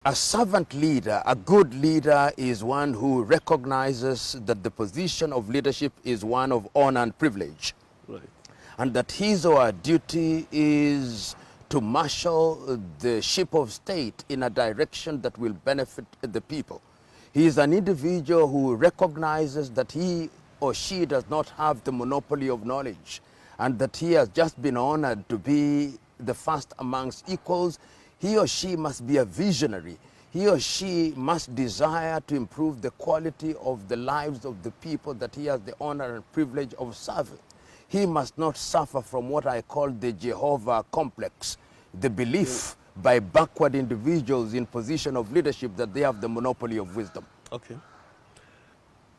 A servant leader, a good leader, is one who recognizes that the position of leadership is one of honor and privilege. Right. And that his or her duty is to marshal the ship of state in a direction that will benefit the people. He is an individual who recognizes that he or she does not have the monopoly of knowledge, and that he has just been honored to be the first amongst equals. He or she must be a visionary. He or she must desire to improve the quality of the lives of the people that he has the honor and privilege of serving. He must not suffer from what I call the Jehovah complex, the belief by backward individuals in position of leadership that they have the monopoly of wisdom. Okay.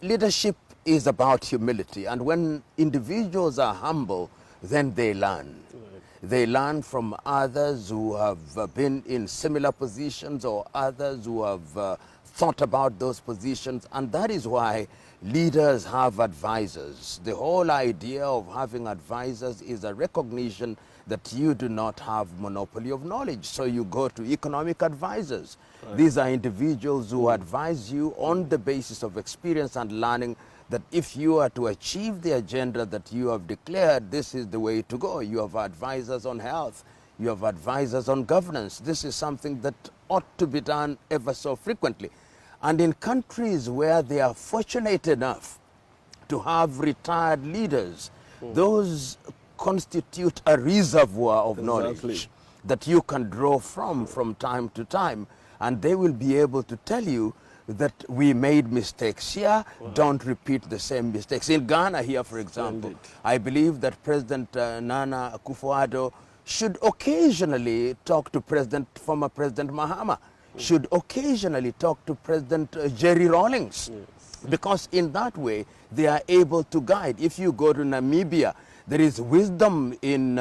Leadership is about humility, and when individuals are humble, then they learn. They learn from others who have been in similar positions or others who have thought about those positions, and that is why leaders have advisors. The whole idea of having advisors is a recognition that you do not have monopoly of knowledge, so you go to economic advisors. Right. These are individuals who advise you on the basis of experience and learning that if you are to achieve the agenda that you have declared, this is the way to go. You have advisors on health, you have advisors on governance. This is something that ought to be done ever so frequently. And in countries where they are fortunate enough to have retired leaders, those constitute a reservoir of knowledge that you can draw from time to time, and they will be able to tell you that we made mistakes here, don't repeat the same mistakes. In Ghana here, for example, I believe that President Nana Akufo-Addo should occasionally talk to former President Mahama, should occasionally talk to President Jerry Rawlings, because in that way they are able to guide. If you go to Namibia, there is wisdom in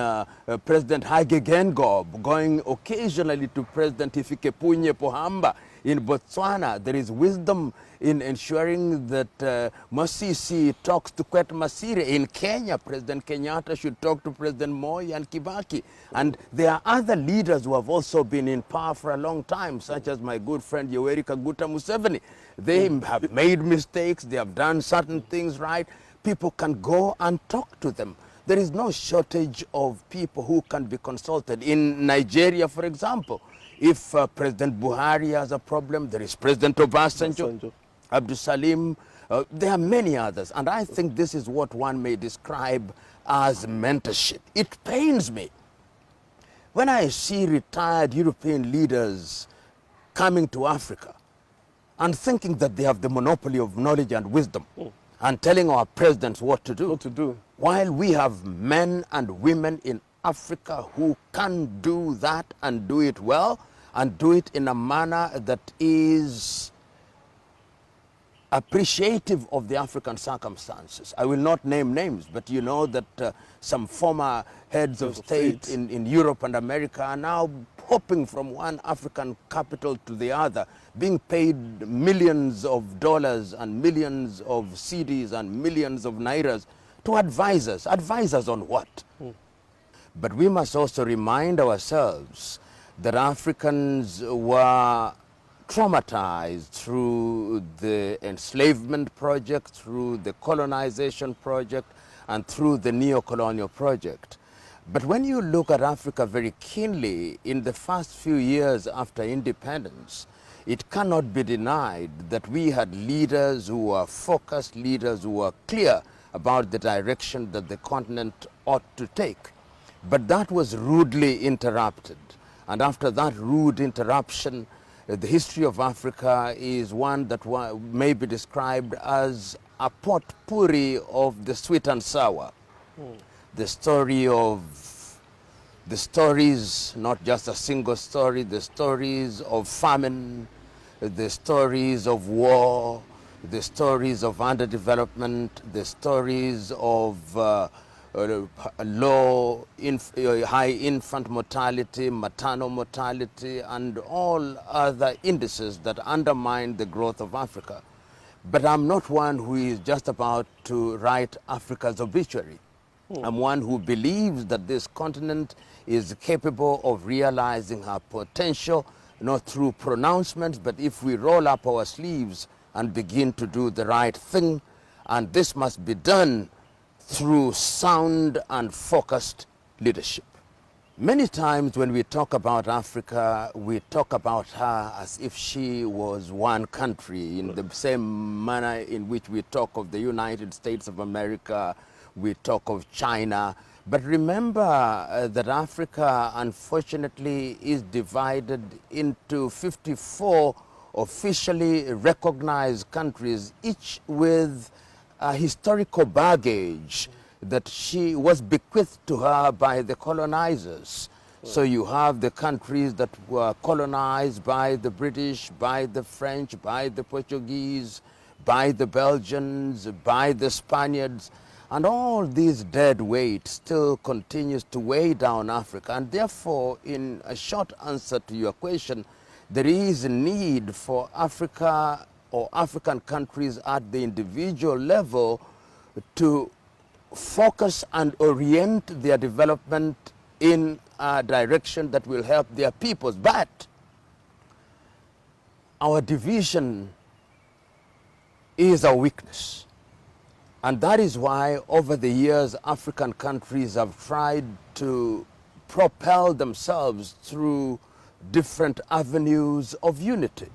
President Hage Geingob going occasionally to President Hifikepunye Pohamba. In Botswana, there is wisdom in ensuring that Masisi talks to Kwet Masire. In Kenya, President Kenyatta should talk to President Moi and Kibaki. And there are other leaders who have also been in power for a long time, such as my good friend Yoweri Kaguta Museveni. They have made mistakes, they have done certain things right. People can go and talk to them. There is no shortage of people who can be consulted. In Nigeria, for example, if President Buhari has a problem, there is President Obasanjo, Abdul Salim, there are many others. And I think this is what one may describe as mentorship. It pains me when I see retired European leaders coming to Africa and thinking that they have the monopoly of knowledge and wisdom and telling our presidents what to do. While we have men and women in Africa who can do that and do it well, and do it in a manner that is appreciative of the African circumstances. I will not name names, but you know that some former heads of state in Europe and America are now hopping from one African capital to the other, being paid millions of dollars and millions of cedis and millions of nairas to advisors. Advisors on what? But we must also remind ourselves that Africans were traumatized through the enslavement project, through the colonization project, and through the neo-colonial project. But when you look at Africa very keenly, in the first few years after independence, it cannot be denied that we had leaders who were focused, leaders who were clear about the direction that the continent ought to take. But that was rudely interrupted. And after that rude interruption, the history of Africa is one that may be described as a potpourri of the sweet and sour. The stories, not just a single story, the stories of famine, the stories of war, the stories of underdevelopment, the stories of high infant mortality, maternal mortality, and all other indices that undermine the growth of Africa. But I'm not one who is just about to write Africa's obituary. I'm one who believes that this continent is capable of realizing her potential not through pronouncements, but if we roll up our sleeves and begin to do the right thing. And this must be done through sound and focused leadership. Many times when we talk about Africa, we talk about her as if she was one country, in the same manner in which we talk of the United States of America, we talk of China. But remember that Africa, unfortunately, is divided into 54 officially recognized countries, each with a historical baggage that she was bequeathed to her by the colonizers. So you have the countries that were colonized by the British, by the French, by the Portuguese, by the Belgians, by the Spaniards, and all this dead weight still continues to weigh down Africa. And therefore, in a short answer to your question, there is a need for Africa or African countries at the individual level to focus and orient their development in a direction that will help their peoples. But our division is a weakness. And that is why over the years African countries have tried to propel themselves through different avenues of unity.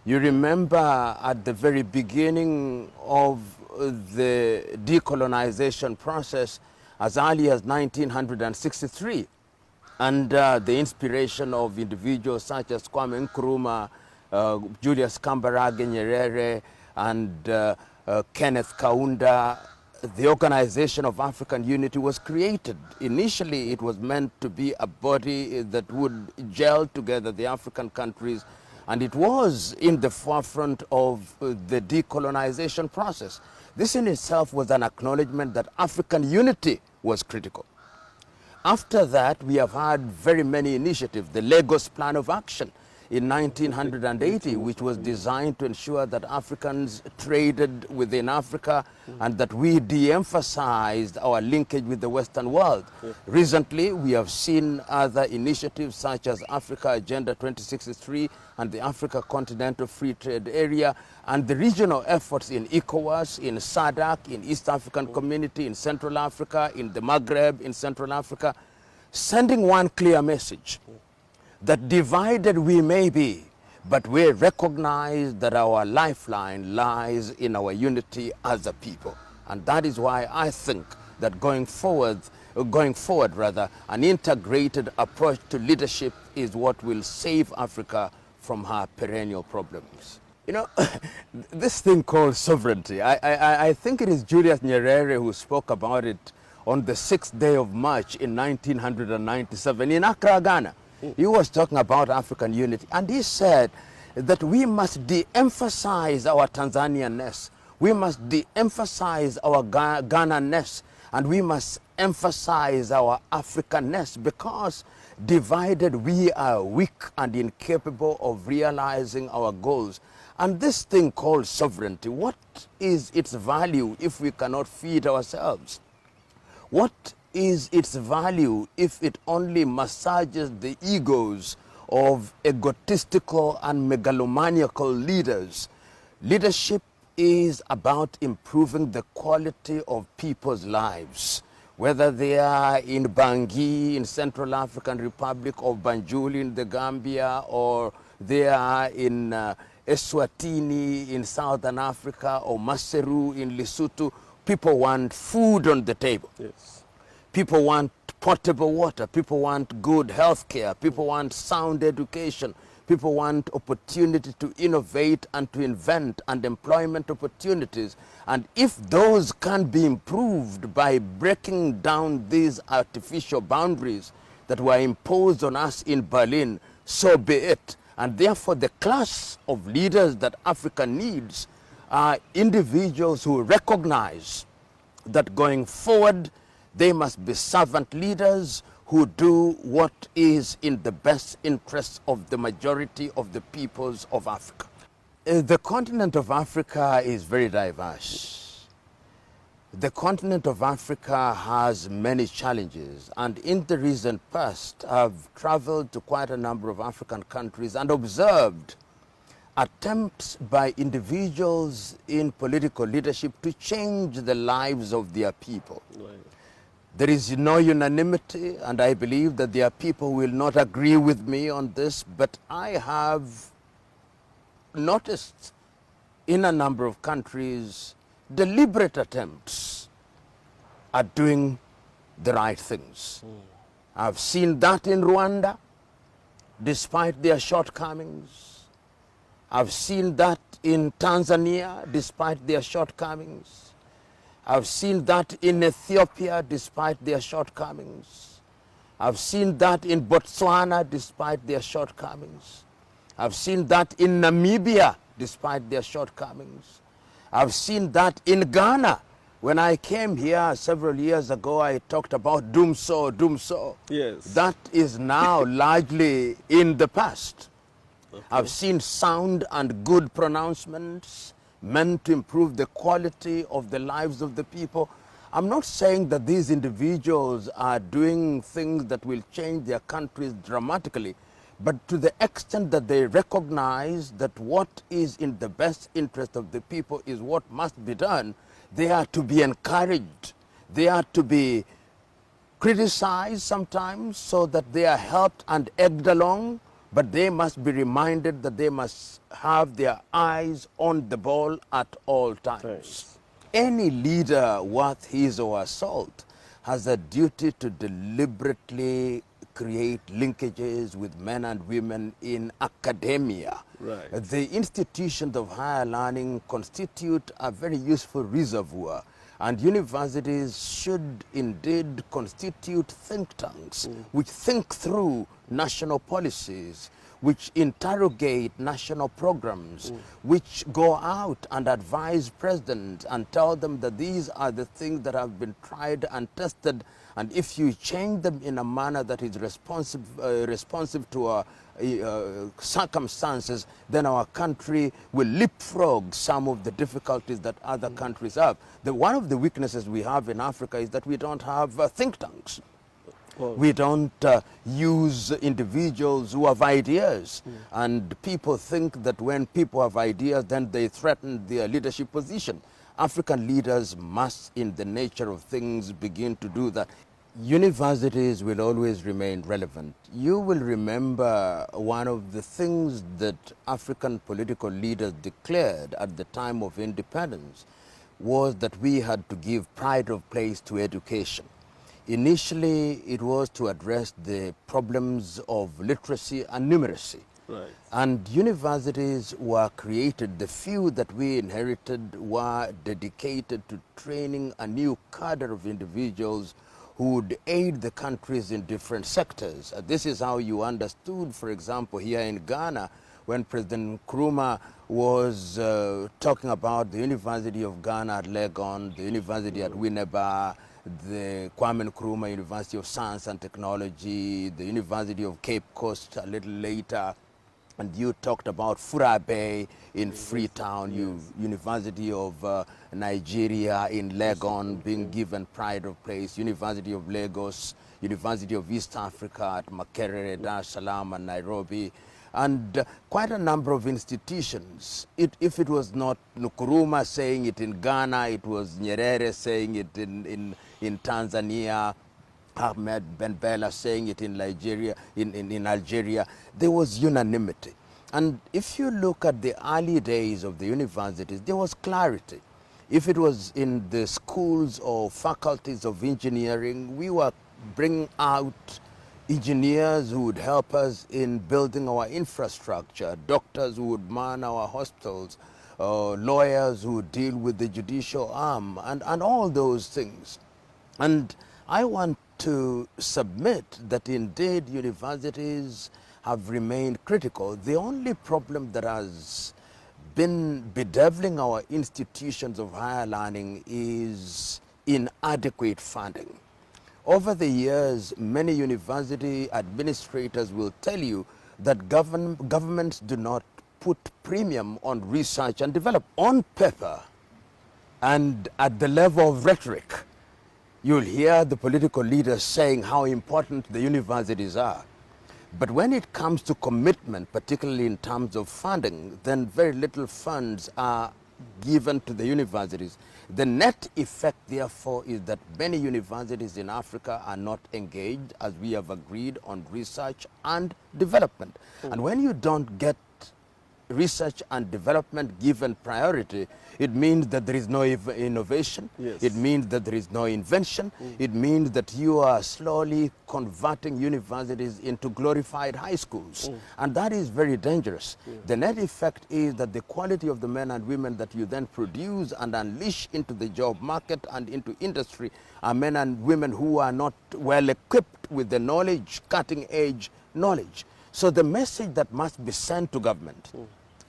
You remember at the very beginning of the decolonization process, as early as 1963, under the inspiration of individuals such as Kwame Nkrumah, Julius Kambarage Nyerere, and Kenneth Kaunda, the Organization of African Unity was created. Initially, it was meant to be a body that would gel together the African countries, and it was in the forefront of the decolonization process. This in itself was an acknowledgement that African unity was critical. After that, we have had very many initiatives. The Lagos Plan of Action in 1980, which was designed to ensure that Africans traded within Africa and that we de-emphasized our linkage with the Western world. Recently, we have seen other initiatives such as Africa Agenda 2063 and the Africa Continental Free Trade Area, and the regional efforts in ECOWAS, in SADC, in East African Community, in Central Africa, in the Maghreb, in Central Africa, sending one clear message: that divided we may be, but we recognize that our lifeline lies in our unity as a people. And that is why I think that going forward, an integrated approach to leadership is what will save Africa from her perennial problems. You know, this thing called sovereignty, I think it is Julius Nyerere who spoke about it on the 6th day of March in 1997 in Accra, Ghana. He was talking about African unity, and he said that we must de-emphasize our Tanzanian-ness, we must de-emphasize our Ghana-ness, and we must emphasize our African-ness, because divided we are weak and incapable of realizing our goals. And this thing called sovereignty, what is its value if we cannot feed ourselves? What is its value if it only massages the egos of egotistical and megalomaniacal leaders? Leadership is about improving the quality of people's lives, whether they are in Bangui in Central African Republic, or Banjul in the Gambia, or they are in Eswatini in Southern Africa, or Maseru in Lesotho. People want food on the table. Yes. People want potable water. People want good health care. People want sound education. People want opportunity to innovate and to invent, and employment opportunities. And if those can be improved by breaking down these artificial boundaries that were imposed on us in Berlin, so be it. And therefore, the class of leaders that Africa needs are individuals who recognize that going forward, they must be servant leaders who do what is in the best interests of the majority of the peoples of Africa. The continent of Africa is very diverse. The continent of Africa has many challenges, and in the recent past, I've traveled to quite a number of African countries and observed attempts by individuals in political leadership to change the lives of their people. Right. There is no unanimity, and I believe that there are people who will not agree with me on this, but I have noticed in a number of countries deliberate attempts at doing the right things. I've seen that in Rwanda, despite their shortcomings. I've seen that in Tanzania, despite their shortcomings. I've seen that in Ethiopia, despite their shortcomings. I've seen that in Botswana, despite their shortcomings. I've seen that in Namibia, despite their shortcomings. I've seen that in Ghana. When I came here several years ago, I talked about Dumso, Dumso. Yes. That is now largely in the past. Okay. I've seen sound and good pronouncements meant to improve the quality of the lives of the people. I'm not saying that these individuals are doing things that will change their countries dramatically, but to the extent that they recognize that what is in the best interest of the people is what must be done, they are to be encouraged. They are to be criticized sometimes so that they are helped and egged along, but they must be reminded that they must have their eyes on the ball at all times. Thanks. Any leader worth his or her salt has a duty to deliberately create linkages with men and women in academia. Right. The institutions of higher learning constitute a very useful reservoir, and universities should indeed constitute think tanks which think through national policies, which interrogate national programs, which go out and advise presidents and tell them that these are the things that have been tried and tested, and if you change them in a manner that is responsive to our circumstances, then our country will leapfrog some of the difficulties that other countries have. One of the weaknesses we have in Africa is that we don't have think tanks. Well, We don't use individuals who have ideas, and people think that when people have ideas, then they threaten their leadership position. African leaders must, in the nature of things, begin to do that. Universities will always remain relevant. You will remember one of the things that African political leaders declared at the time of independence was that we had to give pride of place to education. Initially, it was to address the problems of literacy and numeracy. right. And universities were created, the few that we inherited were dedicated to training a new cadre of individuals who would aid the countries in different sectors. This is how you understood, for example, here in Ghana, when President Nkrumah was talking about the University of Ghana at Legon, the University at Winneba, the Kwame Nkrumah University of Science and Technology, the University of Cape Coast a little later, and you talked about Fura Bay in Freetown, University of Nigeria in Legon being given pride of place, University of Lagos, University of East Africa at Makerere, Dar es Salaam and Nairobi, and quite a number of institutions. If it was not Nkrumah saying it in Ghana, it was Nyerere saying it in Tanzania, Ahmed Ben Bella saying it in Nigeria, in Algeria. There was unanimity. And if you look at the early days of the universities, there was clarity. If it was in the schools or faculties of engineering, we were bringing out engineers who would help us in building our infrastructure, doctors who would man our hospitals, lawyers who would deal with the judicial arm, and all those things. And I want to submit that indeed universities have remained critical. The only problem that has been bedeviling our institutions of higher learning is inadequate funding. Over the years, many university administrators will tell you that governments do not put premium on research and development. On paper, And at the level of rhetoric, you'll hear the political leaders saying how important the universities are. But when it comes to commitment, particularly in terms of funding, then very little funds are given to the universities. The net effect, therefore, is that many universities in Africa are not engaged, as we have agreed, on research and development. And when you don't get research and development given priority, it means that there is no innovation. Yes. It means that there is no invention. It means that you are slowly converting universities into glorified high schools. And that is very dangerous. The net effect is that the quality of the men and women that you then produce and unleash into the job market and into industry are men and women who are not well equipped with the knowledge, cutting edge knowledge. So the message that must be sent to government,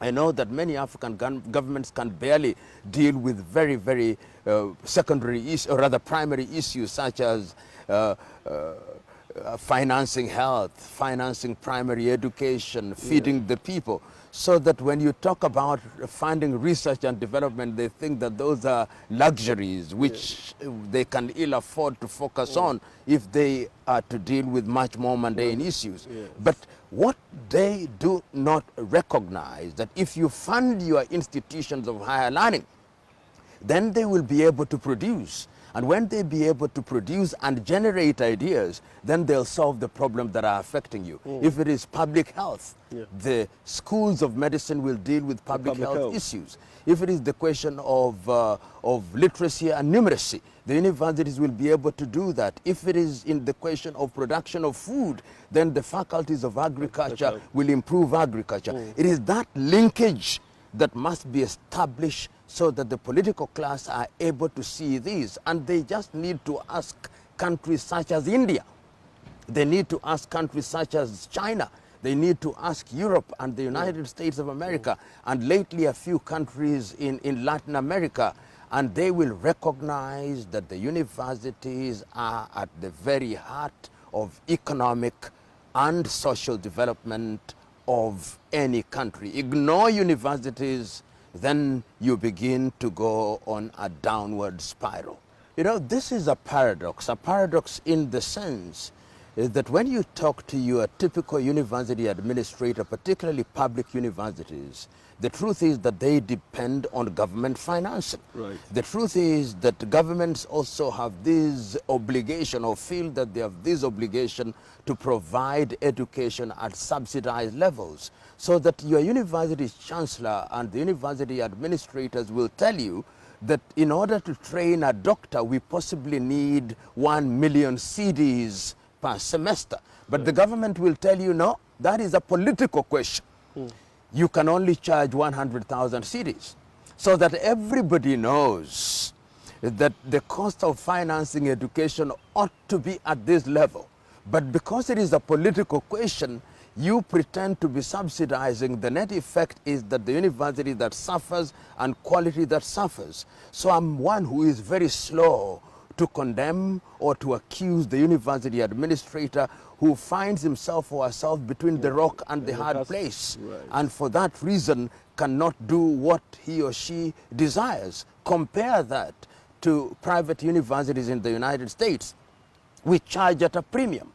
I know that many African governments can barely deal with very, very secondary issues, or rather primary issues, such as financing health, financing primary education, feeding the people. So that when you talk about funding research and development, they think that those are luxuries which they can ill afford to focus on if they are to deal with much more mundane issues. But what they do not recognize, that if you fund your institutions of higher learning, then they will be able to produce. And when they be able to produce and generate ideas, then they'll solve the problems that are affecting you. If it is public health, the schools of medicine will deal with public health issues. If it is the question of literacy and numeracy, the universities will be able to do that. If it is in the question of production of food, then the faculties of agriculture will improve agriculture. It is that linkage that must be established so that the political class are able to see these. And they just need to ask countries such as India. They need to ask countries such as China. They need to ask Europe and the United States of America, and lately a few countries in Latin America. And they will recognize that the universities are at the very heart of economic and social development of any country. Ignore universities, then you begin to go on a downward spiral. You know, this is a paradox in the sense that when you talk to your typical university administrator, particularly public universities, the truth is that they depend on government financing. Right. The truth is that governments also have this obligation, or feel that they have this obligation, to provide education at subsidized levels, so that your university's chancellor and the university administrators will tell you that in order to train a doctor, we possibly need 1 million CDs per semester. But the government will tell you, no, that is a political question. You can only charge 100,000 CDs. So that everybody knows that the cost of financing education ought to be at this level. But because it is a political question, you pretend to be subsidizing. The net effect is that the university that suffers and quality that suffers. So I'm one who is very slow to condemn or to accuse the university administrator who finds himself or herself between the rock and the hard place, and for that reason cannot do what he or she desires. Compare that to private universities in the United States, which charge at a premium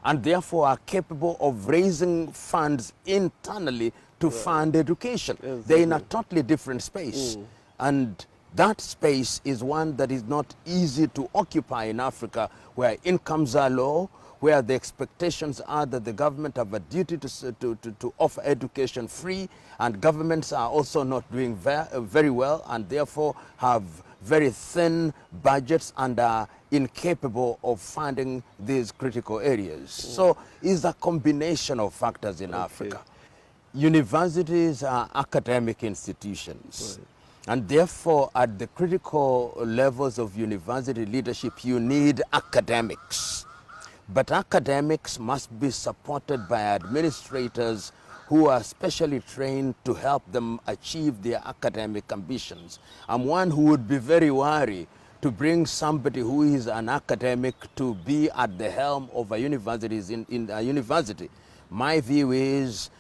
and therefore are capable of raising funds internally to fund education. They're in a totally different space. And that space is one that is not easy to occupy in Africa, where incomes are low, where the expectations are that the government have a duty to offer education free, and governments are also not doing very well, and therefore have very thin budgets and are incapable of funding these critical areas. So it's a combination of factors in Africa. Universities are academic institutions. And therefore, at the critical levels of university leadership, you need academics. But academics must be supported by administrators who are specially trained to help them achieve their academic ambitions. I'm one who would be very wary to bring somebody who is an academic to be at the helm of a in a university. My view is,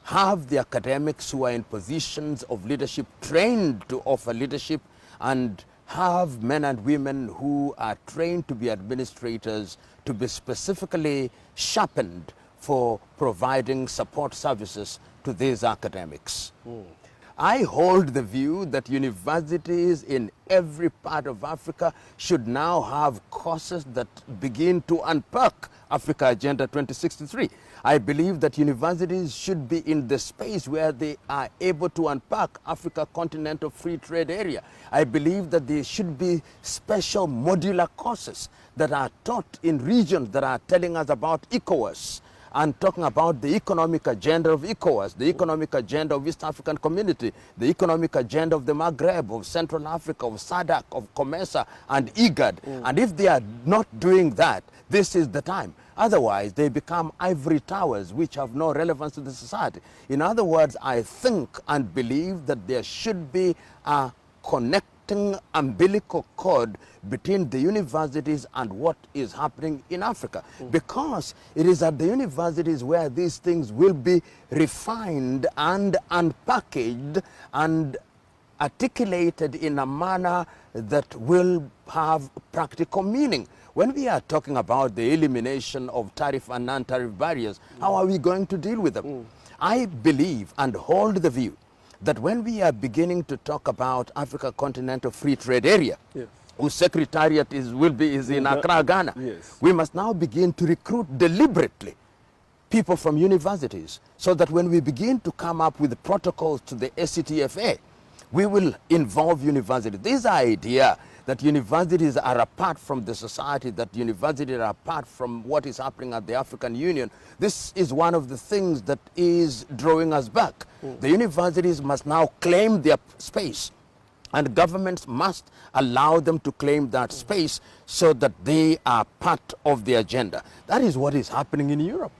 have the academics who are in positions of leadership trained to offer leadership, and have men and women who are trained to be administrators to be specifically sharpened for providing support services to these academics. I hold the view that universities in every part of Africa should now have courses that begin to unpack Africa Agenda 2063. I believe that universities should be in the space where they are able to unpack Africa Continental Free Trade Area. I believe that there should be special modular courses that are taught in regions that are telling us about ECOWAS, and talking about the economic agenda of ECOWAS, the economic agenda of East African Community, the economic agenda of the Maghreb, of Central Africa, of SADC, of COMESA, and IGAD. And if they are not doing that, this is the time. Otherwise, they become ivory towers which have no relevance to the society. In other words, I think and believe that there should be a connecting umbilical cord between the universities and what is happening in Africa. Because it is at the universities where these things will be refined and unpackaged and articulated in a manner that will have practical meaning. When we are talking about the elimination of tariff and non-tariff barriers, how are we going to deal with them? I believe and hold the view that when we are beginning to talk about Africa Continental Free Trade Area, whose secretariat is in Accra, Ghana, we must now begin to recruit deliberately people from universities, so that when we begin to come up with protocols to the ACTFA, we will involve universities. This idea that universities are apart from the society, that universities are apart from what is happening at the African Union, this is one of the things that is drawing us back. The universities must now claim their space, and governments must allow them to claim that space so that they are part of the agenda. That is what is happening in Europe.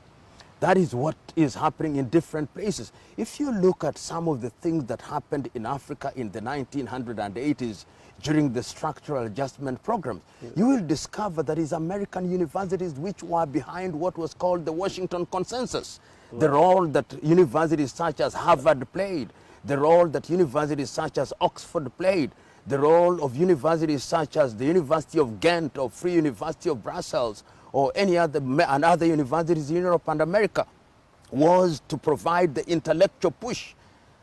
That is what is happening in different places. If you look at some of the things that happened in Africa in the 1980s during the structural adjustment programs, you will discover that it's American universities which were behind what was called the Washington Consensus. The role that universities such as Harvard played, the role that universities such as Oxford played, the role of universities such as the University of Ghent or Free University of Brussels, or any other universities in Europe and America, was to provide the intellectual push.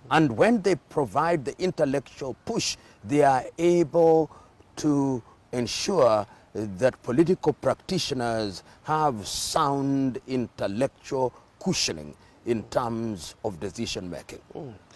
And when they provide the intellectual push, they are able to ensure that political practitioners have sound intellectual cushioning in terms of decision making.